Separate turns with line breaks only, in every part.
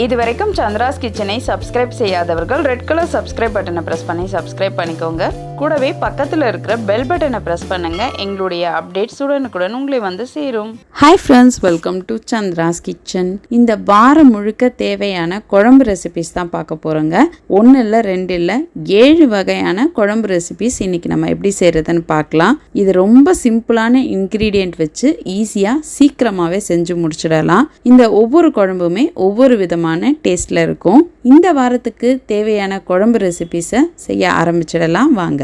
இதுவரைக்கும் சந்திராஸ் கிச்சனை சப்ஸ்கிரைப் செய்யாதவர்கள் ரெட் கலர் சப்ஸ்கிரைப் பட்டனை ப்ரெஸ் பண்ணி சப்ஸ்கிரைப் பண்ணிக்கோங்க. கூடவே பக்கத்தில் இருக்கிற பெல் பட்டனை ப்ரெஸ் பண்ணுங்க. எங்களுடைய அப்டேட்ஸ் உடனுக்குடன் உங்களை வந்து சேரும்.
Hi friends, welcome to Chandra's kitchen. இந்த வாரம் முழுக்க தேவையான குழம்பு ரெசிபிஸ் தான் பார்க்க போகிறோங்க. 1 இல்லை 2 இல்லை 7 வகையான குழம்பு ரெசிபிஸ் இன்னைக்கு நம்ம எப்படி செய்கிறதுன்னு பார்க்கலாம். இது ரொம்ப சிம்பிளான இன்க்ரீடியன்ட் வச்சு ஈஸியாக சீக்கிரமாகவே செஞ்சு முடிச்சிடலாம். இந்த ஒவ்வொரு குழம்புமே ஒவ்வொரு விதமான டேஸ்ட்ல இருக்கும். இந்த வாரத்துக்கு தேவையான குழம்பு ரெசிபிஸை செய்ய ஆரம்பிச்சிடலாம் வாங்க.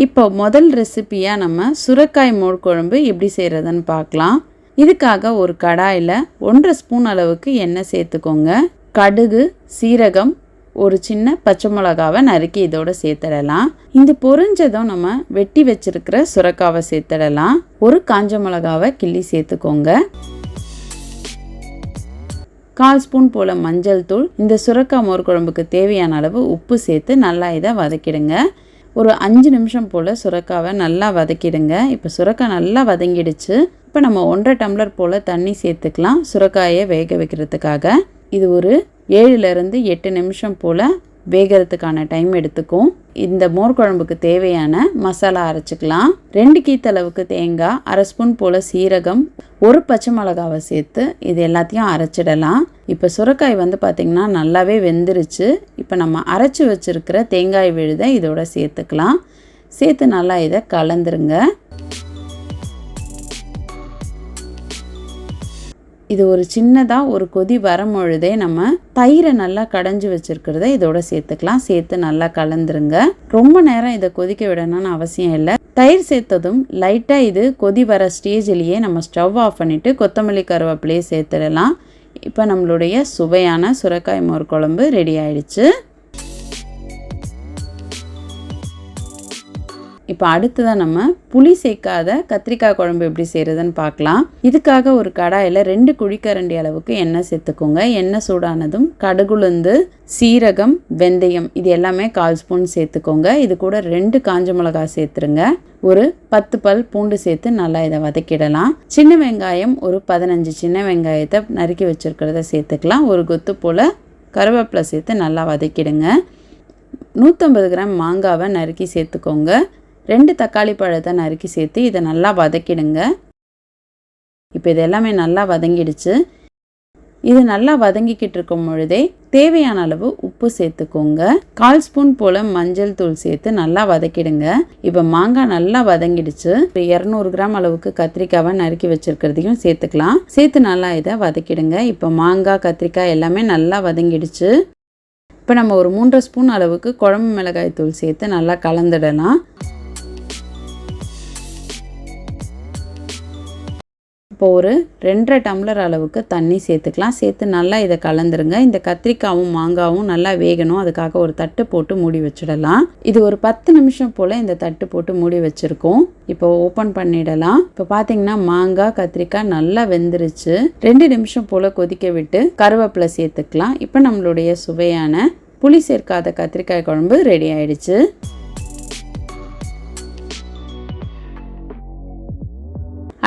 இப்போ முதல் ரெசிபியாக நம்ம சுரைக்காய் மோர் குழம்பு எப்படி செய்கிறதுன்னு பார்க்கலாம். இதுக்காக ஒரு கடாயில் 1.5 ஸ்பூன் அளவுக்கு எண்ணெய் சேர்த்துக்கோங்க. கடுகு, சீரகம், ஒரு சின்ன பச்சை மிளகாவை நறுக்கி இதோட சேர்த்துடலாம். இந்த பொரிஞ்சதும் நம்ம வெட்டி வச்சிருக்கிற சுரைக்காவை சேர்த்துடலாம். ஒரு காஞ்ச மிளகாவை கிள்ளி சேர்த்துக்கோங்க. 1/4 ஸ்பூன் போல் மஞ்சள் தூள், இந்த சுரைக்காய் மோர் குழம்புக்கு தேவையான அளவு உப்பு சேர்த்து நல்லா இதை வதக்கிடுங்க. ஒரு 5 நிமிஷம் போல் சுரைக்காவை நல்லா வதக்கிடுங்க. இப்போ சுரைக்காய் நல்லா வதங்கிடுச்சு. இப்போ நம்ம 1.5 டம்ளர் போல் தண்ணி சேர்த்துக்கலாம் சுரைக்காயை வேக வைக்கிறதுக்காக. இது ஒரு 7லேருந்து 8 நிமிஷம் போல் வேகிறதுக்கான டைம் எடுத்துக்கும். இந்த மோர் குழம்புக்கு தேவையான மசாலா அரைச்சிக்கலாம். 2 கீத்தளவுக்கு தேங்காய், 1/2 ஸ்பூன் போல் சீரகம், ஒரு பச்சை மிளகாவை சேர்த்து இது எல்லாத்தையும் அரைச்சிடலாம். இப்போ சுரைக்காய் பார்த்திங்கன்னா நல்லாவே வெந்துருச்சு. இப்போ நம்ம அரைச்சி வச்சுருக்கிற தேங்காய் விழுதை இதோட சேர்த்துக்கலாம். சேர்த்து நல்லா இதை கலந்துருங்க. இது ஒரு சின்னதாக ஒரு கொதி வரும்பொழுதே நம்ம தயிரை நல்லா கடைஞ்சி வச்சுருக்கிறத இதோட சேர்த்துக்கலாம். சேர்த்து நல்லா கலந்துருங்க. ரொம்ப நேரம் இதை கொதிக்க விடணும்னு அவசியம் இல்லை. தயிர் சேர்த்ததும் லைட்டாக இது கொதி வர ஸ்டேஜ்லேயே நம்ம ஸ்டவ் ஆஃப் பண்ணிவிட்டு கொத்தமல்லி கருவேப்பிலையே சேர்த்துடலாம். இப்போ நம்மளுடைய சுவையான சுரைக்காய் மோர் குழம்பு ரெடி ஆயிடுச்சு. இப்போ அடுத்ததான் நம்ம புளி சேர்க்காத கத்திரிக்காய் குழம்பு எப்படி செய்கிறதுன்னு பார்க்கலாம். இதுக்காக ஒரு கடாயில் 2 குழிக்கரண்டி அளவுக்கு எண்ணெய் சேர்த்துக்கோங்க. எண்ணெய் சூடானதும் கடுகுளுந்து, சீரகம், வெந்தயம் இது எல்லாமே 1/4 ஸ்பூன் சேர்த்துக்கோங்க. இது கூட 2 காஞ்ச மிளகாய் சேர்த்துருங்க. ஒரு 10 பல் பூண்டு சேர்த்து நல்லா இதை வதக்கிடலாம். சின்ன வெங்காயம் ஒரு 15 சின்ன வெங்காயத்தை நறுக்கி வச்சுருக்கிறத சேர்த்துக்கலாம். ஒரு கொத்து போல் கருவேப்பிலை சேர்த்து நல்லா வதக்கிடுங்க. 150 கிராம் மாங்காவை நறுக்கி சேர்த்துக்கோங்க. 2 தக்காளி பழத்தை நறுக்கி சேர்த்து இதை நல்லா வதக்கிடுங்க. இப்போ இது எல்லாமே நல்லா வதங்கிடுச்சு. இது நல்லா வதங்கிக்கிட்டு இருக்கும் பொழுதே தேவையான அளவு உப்பு சேர்த்துக்கோங்க. 1/4 ஸ்பூன் போல் மஞ்சள் தூள் சேர்த்து நல்லா வதக்கிடுங்க. இப்போ மாங்காய் நல்லா வதங்கிடுச்சு. இப்போ 200 கிராம் அளவுக்கு கத்திரிக்காவை நறுக்கி வச்சுருக்கிறதையும் சேர்த்துக்கலாம். சேர்த்து நல்லா இதை வதக்கிடுங்க. இப்போ மாங்காய், கத்திரிக்காய் எல்லாமே நல்லா வதங்கிடுச்சு. இப்போ நம்ம ஒரு 3.5 ஸ்பூன் அளவுக்கு குழம்பு மிளகாய் தூள் சேர்த்து நல்லா கலந்துடலாம். இப்போ ஒரு 2.5 டம்ளர் அளவுக்கு தண்ணி சேர்த்துக்கலாம். சேர்த்து நல்லா இதை கலந்துருங்க. இந்த கத்திரிக்காயும் மாங்காவும் நல்லா வேகணும். அதுக்காக ஒரு தட்டு போட்டு மூடி வச்சிடலாம். இது ஒரு 10 நிமிஷம் போல் இந்த தட்டு போட்டு மூடி வச்சுருக்கோம். இப்போ ஓப்பன் பண்ணிடலாம். இப்போ பார்த்தீங்கன்னா மாங்காய், கத்திரிக்காய் நல்லா வெந்துருச்சு. 2 நிமிஷம் போல் கொதிக்க விட்டு கருவேப்பிலை சேர்த்துக்கலாம். இப்போ நம்மளுடைய சுவையான புளி சேர்க்காத கத்திரிக்காய் குழம்பு ரெடி ஆயிடுச்சு.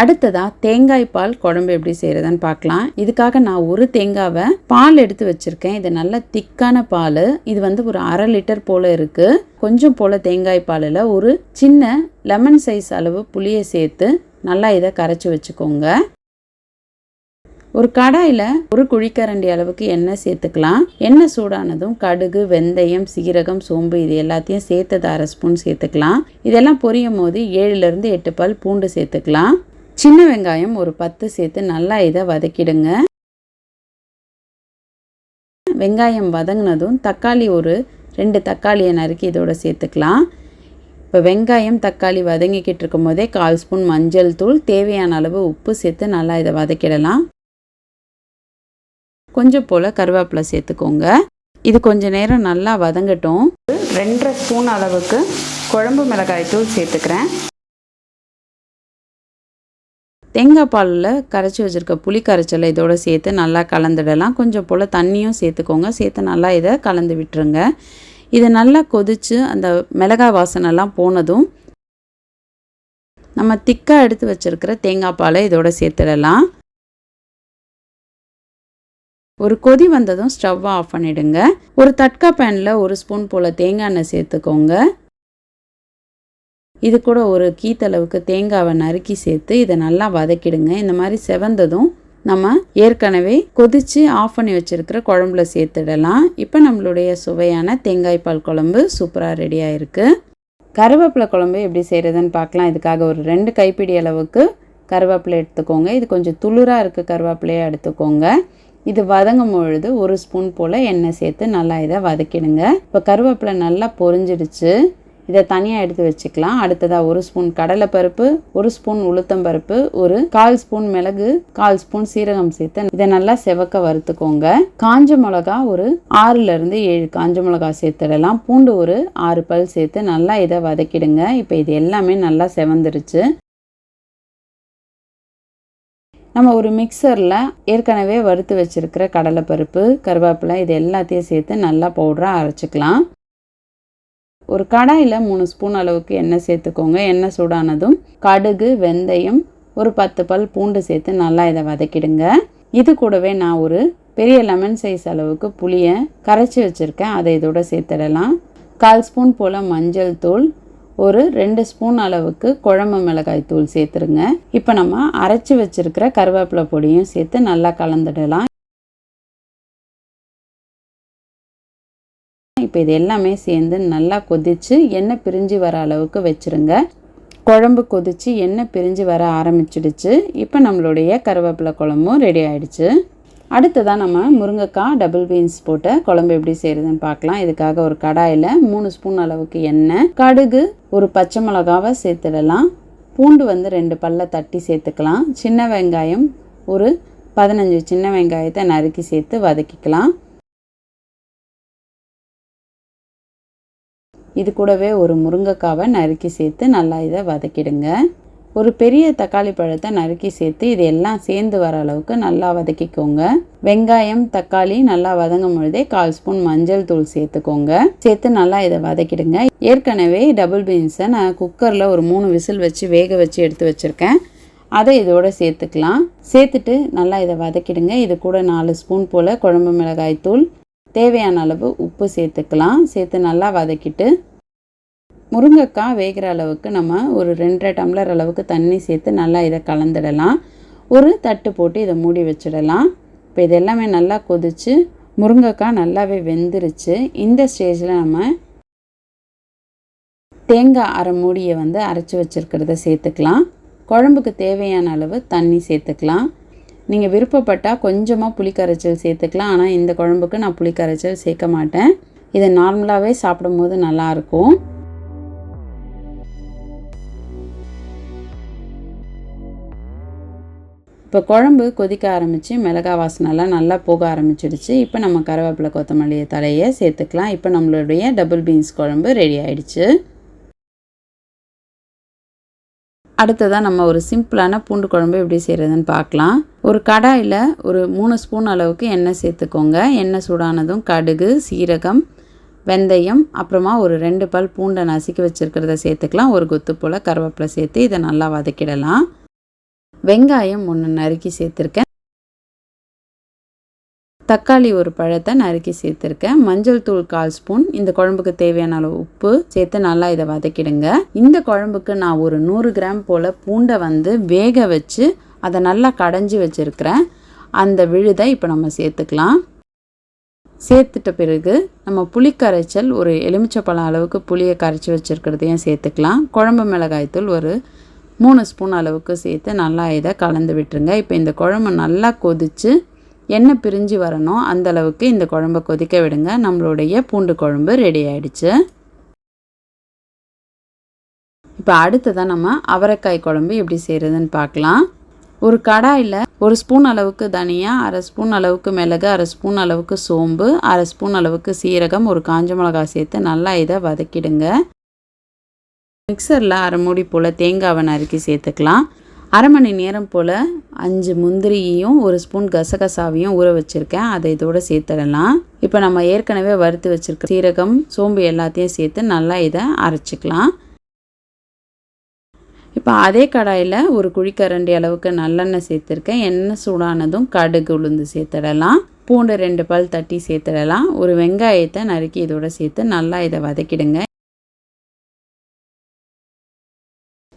அடுத்ததாக தேங்காய் பால் குழம்பு எப்படி செய்கிறதுன்னு பார்க்கலாம். இதுக்காக நான் ஒரு தேங்காவை பால் எடுத்து வச்சுருக்கேன். இது நல்ல திக்கான பால். இது ஒரு 1/2 லிட்டர் போல் இருக்குது. கொஞ்சம் போல் தேங்காய் பாலில் ஒரு சின்ன லெமன் சைஸ் அளவு புளியை சேர்த்து நல்லா இதை கரைச்சி வச்சுக்கோங்க. ஒரு கடாயில் ஒரு குழிக்கரண்டி அளவுக்கு எண்ணெய் சேர்த்துக்கலாம். எண்ணெய் சூடானதும் கடுகு, வெந்தயம், சீரகம், சோம்பு இது எல்லாத்தையும் சேர்த்தது 1/2 ஸ்பூன் சேர்த்துக்கலாம். இதெல்லாம் பொரியும் போது 7லேருந்து 8 பல் பூண்டு சேர்த்துக்கலாம். சின்ன வெங்காயம் ஒரு 10 சேர்த்து நல்லா இதை வதக்கிடுங்க. வெங்காயம் வதங்கினதும் தக்காளி ஒரு 2 தக்காளியை நறுக்கி இதோட சேர்த்துக்கலாம். இப்போ வெங்காயம், தக்காளி வதங்கிக்கிட்டு இருக்கும் போதே 1/4 ஸ்பூன் மஞ்சள் தூள், தேவையான அளவு உப்பு சேர்த்து நல்லா இதை வதக்கிடலாம். கொஞ்சம் போல் கருவேப்பிலை சேர்த்துக்கோங்க. இது கொஞ்சம் நேரம் நல்லா வதங்கட்டும். 2.5 ஸ்பூன் அளவுக்கு குழம்பு மிளகாய் தூள் சேர்த்துக்கிறேன். தேங்காய் பாலில் கரைச்சி வச்சுருக்க புளி கரைச்சலை இதோடு சேர்த்து நல்லா கலந்துடலாம். கொஞ்சம் போல் தண்ணியும் சேர்த்துக்கோங்க. சேர்த்து நல்லா இதை கலந்து விட்டுருங்க. இதை நல்லா கொதித்து அந்த மிளகாய் வாசனைலாம் போனதும் நம்ம திக்காக எடுத்து வச்சுருக்கிற தேங்காய் பாலை இதோட சேர்த்துடலாம். ஒரு கொதி வந்ததும் ஸ்டவ்வை ஆஃப் பண்ணிடுங்க. ஒரு தட்கா பேனில் 1 ஸ்பூன் போல் தேங்காய் எண்ணெய் சேர்த்துக்கோங்க. இது கூட ஒரு கீத்தளவுக்கு தேங்காவை நறுக்கி சேர்த்து இதை நல்லா வதக்கிடுங்க. இந்த மாதிரி செவந்ததும் நம்ம ஏற்கனவே கொதித்து ஆஃப் பண்ணி வச்சுருக்கிற குழம்புல சேர்த்துடலாம். இப்போ நம்மளுடைய சுவையான தேங்காய் பால் குழம்பு சூப்பராக ரெடியாக இருக்குது. கருவேப்பிலை குழம்பு எப்படி செய்கிறதுன்னு பார்க்கலாம். இதுக்காக ஒரு 2 கைப்பிடி அளவுக்கு கருவேப்பிலை எடுத்துக்கோங்க. இது கொஞ்சம் துளிராக இருக்குது கருவேப்பிலையை எடுத்துக்கோங்க. இது வதங்கும் பொழுது 1 ஸ்பூன் போல் எண்ணெய் சேர்த்து நல்லா இதை வதக்கிடுங்க. இப்போ கருவேப்பிலை நல்லா பொரிஞ்சிடுச்சு. இதை தனியாக எடுத்து வச்சுக்கலாம். அடுத்ததாக 1 ஸ்பூன் கடலைப்பருப்பு, 1 ஸ்பூன் உளுத்தம்பருப்பு, ஒரு 1/4 ஸ்பூன் மிளகு, 1/4 ஸ்பூன் சீரகம் சேர்த்து இதை நல்லா செவக்க வறுத்துக்கோங்க. காஞ்ச மிளகா ஒரு 6லேருந்து 7 காஞ்ச மிளகா சேர்த்துடலாம். பூண்டு ஒரு 6 பல் சேர்த்து நல்லா இதை வதக்கிடுங்க. இப்போ இது எல்லாமே நல்லா செவந்துருச்சு. நம்ம ஒரு மிக்சரில் ஏற்கனவே வறுத்து வச்சுருக்கிற கடலைப்பருப்பு, கருவேப்பிலை இது எல்லாத்தையும் சேர்த்து நல்லா பவுடராக அரைச்சிக்கலாம். ஒரு கடாயில் 3 ஸ்பூன் அளவுக்கு எண்ணெய் சேர்த்துக்கோங்க. எண்ணெய் சூடானதும் கடுகு, வெந்தயம், ஒரு 10 பல் பூண்டு சேர்த்து நல்லா இதை வதக்கிடுங்க. இது கூடவே நான் ஒரு பெரிய லெமன் சைஸ் அளவுக்கு புளியை கரைச்சி வச்சுருக்கேன். அதை இதோட சேர்த்துடலாம். 1/4 ஸ்பூன் போல் மஞ்சள் தூள், ஒரு 2 ஸ்பூன் அளவுக்கு குழம்பு மிளகாய் தூள் சேர்த்துருங்க. இப்போ நம்ம அரைச்சி வச்சுருக்கிற கருவேப்பிலை பொடியும் சேர்த்து நல்லா கலந்துடலாம். இப்போ இது எல்லாமே சேர்ந்து நல்லா கொதித்து எண்ணெய் பிரிஞ்சு வர அளவுக்கு வச்சுருங்க. குழம்பு கொதித்து எண்ணெய் பிரிஞ்சு வர ஆரம்பிச்சிடுச்சு. இப்போ நம்மளுடைய கருவேப்பிலை குழம்பும் ரெடி ஆகிடுச்சு. அடுத்ததாக நம்ம முருங்கைக்காய் டபுள் பீன்ஸ் போட்ட குழம்பு எப்படி செய்கிறதுன்னு பார்க்கலாம். இதுக்காக ஒரு கடாயில் 3 ஸ்பூன் அளவுக்கு எண்ணெய், கடுகு, ஒரு பச்சை மிளகாவை சேர்த்துடலாம். பூண்டு 2 பல்லை தட்டி சேர்த்துக்கலாம். சின்ன வெங்காயம் ஒரு 15 சின்ன வெங்காயத்தை நறுக்கி சேர்த்து வதக்கிக்கலாம். இது கூடவே ஒரு முருங்கைக்காவை நறுக்கி சேர்த்து நல்லா இதை வதக்கிடுங்க. ஒரு பெரிய தக்காளி பழத்தை நறுக்கி சேர்த்து இது எல்லாம் சேர்ந்து வர அளவுக்கு நல்லா வதக்கிக்கோங்க. வெங்காயம், தக்காளி நல்லா வதங்கும் பொழுதே 1/4 ஸ்பூன் மஞ்சள் தூள் சேர்த்துக்கோங்க. சேர்த்து நல்லா இதை வதக்கிடுங்க. ஏற்கனவே டபுள் பீன்ஸை நான் குக்கரில் ஒரு 3 விசில் வச்சு வேக வச்சு எடுத்து வச்சுருக்கேன். அதை இதோட சேர்த்துக்கலாம். சேர்த்துட்டு நல்லா இதை வதக்கிடுங்க. இது கூட 4 ஸ்பூன் போல் குழம்பு மிளகாய் தூள், தேவையான அளவு உப்பு சேர்த்துக்கலாம். சேர்த்து நல்லா வதக்கிட்டு முருங்கைக்காய் வேகிற அளவுக்கு நம்ம ஒரு 2.5 டம்ளர் அளவுக்கு தண்ணி சேர்த்து நல்லா இதை கலந்துடலாம். ஒரு தட்டு போட்டு இதை மூடி வச்சிடலாம். இப்போ இது எல்லாமே நல்லா கொதித்து முருங்கைக்காய் நல்லாவே வெந்துருச்சு. இந்த ஸ்டேஜில் நம்ம தேங்காய் அரை மூடியை அரைச்சி வச்சுருக்கிறத சேர்த்துக்கலாம். குழம்புக்கு தேவையான அளவு தண்ணி சேர்த்துக்கலாம். நீங்கள் விருப்பப்பட்டால் கொஞ்சமாக புளிக்கரைச்சல் சேர்த்துக்கலாம். ஆனால் இந்த குழம்புக்கு நான் புளிக்கரைச்சல் சேர்க்க மாட்டேன். இதை நார்மலாகவே சாப்பிடும்போது நல்லாயிருக்கும். இப்போ குழம்பு கொதிக்க ஆரம்பித்து மிளகாய் வாசனைலாம் நல்லா போக ஆரம்பிச்சிடுச்சு. இப்போ நம்ம கருவேப்பிலை கொத்தமல்லி தலையை சேர்த்துக்கலாம். இப்போ நம்மளுடைய டபுள் பீன்ஸ் குழம்பு ரெடி ஆயிடுச்சு. அடுத்ததாக நம்ம ஒரு சிம்பிளான பூண்டு குழம்பு எப்படி செய்கிறதுன்னு பார்க்கலாம். ஒரு கடாயில் ஒரு 3 ஸ்பூன் அளவுக்கு எண்ணெய் சேர்த்துக்கோங்க. எண்ணெய் சூடானதும் கடுகு, சீரகம், வெந்தயம், அப்புறமா ஒரு 2 பல் பூண்டை நசுக்கி வச்சுருக்கிறத சேர்த்துக்கலாம். ஒரு கொத்து போல் கருவேப்பிலை சேர்த்து இதை நல்லா வதக்கிடலாம். வெங்காயம் 1 நறுக்கி சேர்த்துருக்கேன். தக்காளி ஒரு பழத்தை நறுக்கி சேர்த்துருக்கேன். மஞ்சள் தூள் 1/4 ஸ்பூன், இந்த குழம்புக்கு தேவையான அளவு உப்பு சேர்த்து நல்லா இதை வதக்கிடுங்க. இந்த குழம்புக்கு நான் ஒரு 100 கிராம் போல் பூண்டை வேக வச்சு அதை நல்லா கடைஞ்சி வச்சுருக்கிறேன். அந்த விழுதை இப்போ நம்ம சேர்த்துக்கலாம். சேர்த்துட்ட பிறகு நம்ம புளி கரைச்சல் ஒரு எலுமிச்சப்பழம் அளவுக்கு புளியை கரைச்சி வச்சுருக்கிறதையும் சேர்த்துக்கலாம். குழம்பு மிளகாய்த்தூள் ஒரு 3 ஸ்பூன் அளவுக்கு சேர்த்து நல்லா இதை கலந்து விட்டுருங்க. இப்போ இந்த குழம்பு நல்லா கொதித்து எண்ணெய் பிரிஞ்சு வரணும். அந்தளவுக்கு இந்த குழம்பை கொதிக்க விடுங்க. நம்மளுடைய பூண்டு குழம்பு ரெடி ஆகிடுச்சு. இப்போ அடுத்ததான் நம்ம அவரைக்காய் குழம்பு எப்படி செய்கிறதுன்னு பார்க்கலாம். ஒரு கடாயில் 1 ஸ்பூன் அளவுக்கு தனியா, 1/2 ஸ்பூன் அளவுக்கு மிளகு, 1/2 ஸ்பூன் அளவுக்கு சோம்பு, 1/2 ஸ்பூன் அளவுக்கு சீரகம், ஒரு காஞ்ச மிளகாய் சேர்த்து நல்லா இதை வதக்கிடுங்க. மிக்சரில் 1/2 மூடி போல் தேங்காவை நறுக்கி சேர்த்துக்கலாம். 1/2 மணி நேரம் போல் 5 முந்திரியையும் 1 ஸ்பூன் கசகசாவையும் ஊற வச்சுருக்கேன். அதை இதோடு சேர்த்துடலாம். இப்போ நம்ம ஏற்கனவே வறுத்து வச்சுருக்க சீரகம், சோம்பு எல்லாத்தையும் சேர்த்து நல்லா இதை அரைச்சிக்கலாம். இப்போ அதே கடாயில் ஒரு குழிக்கரண்டி அளவுக்கு நல்லெண்ணெய் சேர்த்துருக்கேன். எண்ணெய் சூடானதும் கடுகு, உளுந்து சேர்த்துடலாம். பூண்டு 2 பல் தட்டி சேர்த்துடலாம். ஒரு வெங்காயத்தை நறுக்கி இதோட சேர்த்து நல்லா இதை வதக்கிடுங்க.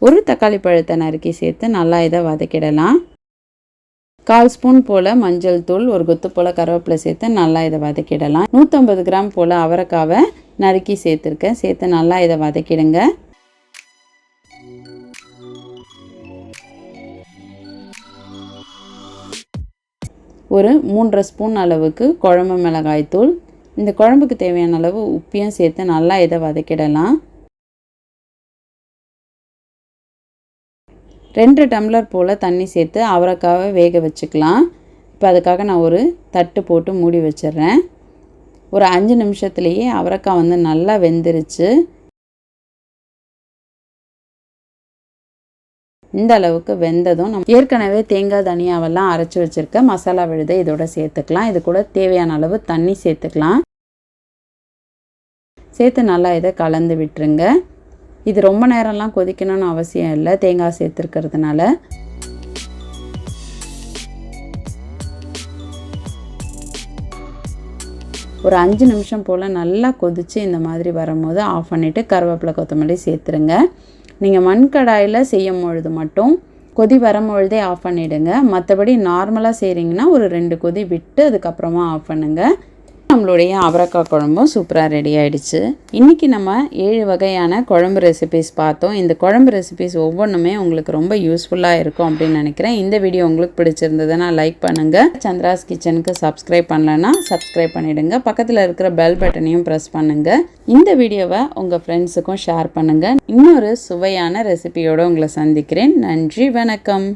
ஒரு தக்காளி பழத்தை நறுக்கி சேர்த்து நல்லா இதை வதக்கிடலாம். 1/4 ஸ்பூன் போல் மஞ்சள் தூள், ஒரு கொத்து போல் கருவேப்பிலை சேர்த்து நல்லா இதை வதக்கிடலாம். 150 கிராம் போல் அவரைக்காவை நறுக்கி சேர்த்துருக்கேன். சேர்த்து நல்லா இதை வதக்கிடுங்க. ஒரு 3.5 ஸ்பூன் அளவுக்கு குழம்பு மிளகாய் தூள், இந்த குழம்புக்கு தேவையான அளவு உப்பையும் சேர்த்து நல்லா இதை வதக்கிடலாம். 2 டம்ளர் போல் தண்ணி சேர்த்து அவரைக்காவை வேக வச்சுக்கலாம். இப்போ அதுக்காக நான் ஒரு தட்டு போட்டு மூடி வச்சிடுறேன். ஒரு 5 நிமிஷத்துலேயே அவரைக்காய் வந்து நல்லா வெந்துருச்சு. இந்த அளவுக்கு வெந்ததும் நம்ம ஏற்கனவே தேங்காய் தனியாவெல்லாம் அரைச்சி வச்சுருக்க மசாலா விழுதை இதோட சேர்த்துக்கலாம். இது கூட தேவையான அளவு தண்ணி சேர்த்துக்கலாம். சேர்த்து நல்லா இதை கலந்து விட்டுருங்க. இது ரொம்ப நேரம்லாம் கொதிக்கணும்னு அவசியம் இல்லை, தேங்காய் சேர்த்துருக்கிறதுனால. ஒரு 5 நிமிஷம் போல் நல்லா கொதித்து இந்த மாதிரி வரும்போது ஆஃப் பண்ணிவிட்டு கருவேப்பிலை கொத்தமல்லி சேர்த்துருங்க. நீங்கள் மண்கடாயில் செய்யும் பொழுது மட்டும் கொதி வரும்பொழுதே ஆஃப் பண்ணிவிடுங்க. மற்றபடி நார்மலாக செய்கிறீங்கன்னா ஒரு 2 கொதி விட்டு அதுக்கப்புறமா ஆஃப் பண்ணுங்கள். நம்மளுடைய அவரைக்காய் குழம்பும் சூப்பராக ரெடி ஆகிடுச்சு. இன்றைக்கி நம்ம 7 வகையான குழம்பு ரெசிபீஸ் பார்த்தோம். இந்த குழம்பு ரெசிபீஸ் ஒவ்வொன்றுமே உங்களுக்கு ரொம்ப யூஸ்ஃபுல்லாக இருக்கும் அப்படின்னு நினைக்கிறேன். இந்த வீடியோ உங்களுக்கு பிடிச்சிருந்ததுன்னா லைக் பண்ணுங்கள். சந்திராஸ் கிச்சனுக்கு சப்ஸ்கிரைப் பண்ணலன்னா சப்ஸ்கிரைப் பண்ணிவிடுங்க. பக்கத்தில் இருக்கிற பெல் பட்டனையும் ப்ரெஸ் பண்ணுங்கள். இந்த வீடியோவை உங்கள் ஃப்ரெண்ட்ஸுக்கும் ஷேர் பண்ணுங்கள். இன்னொரு சுவையான ரெசிபியோடு உங்களை சந்திக்கிறேன். நன்றி, வணக்கம்.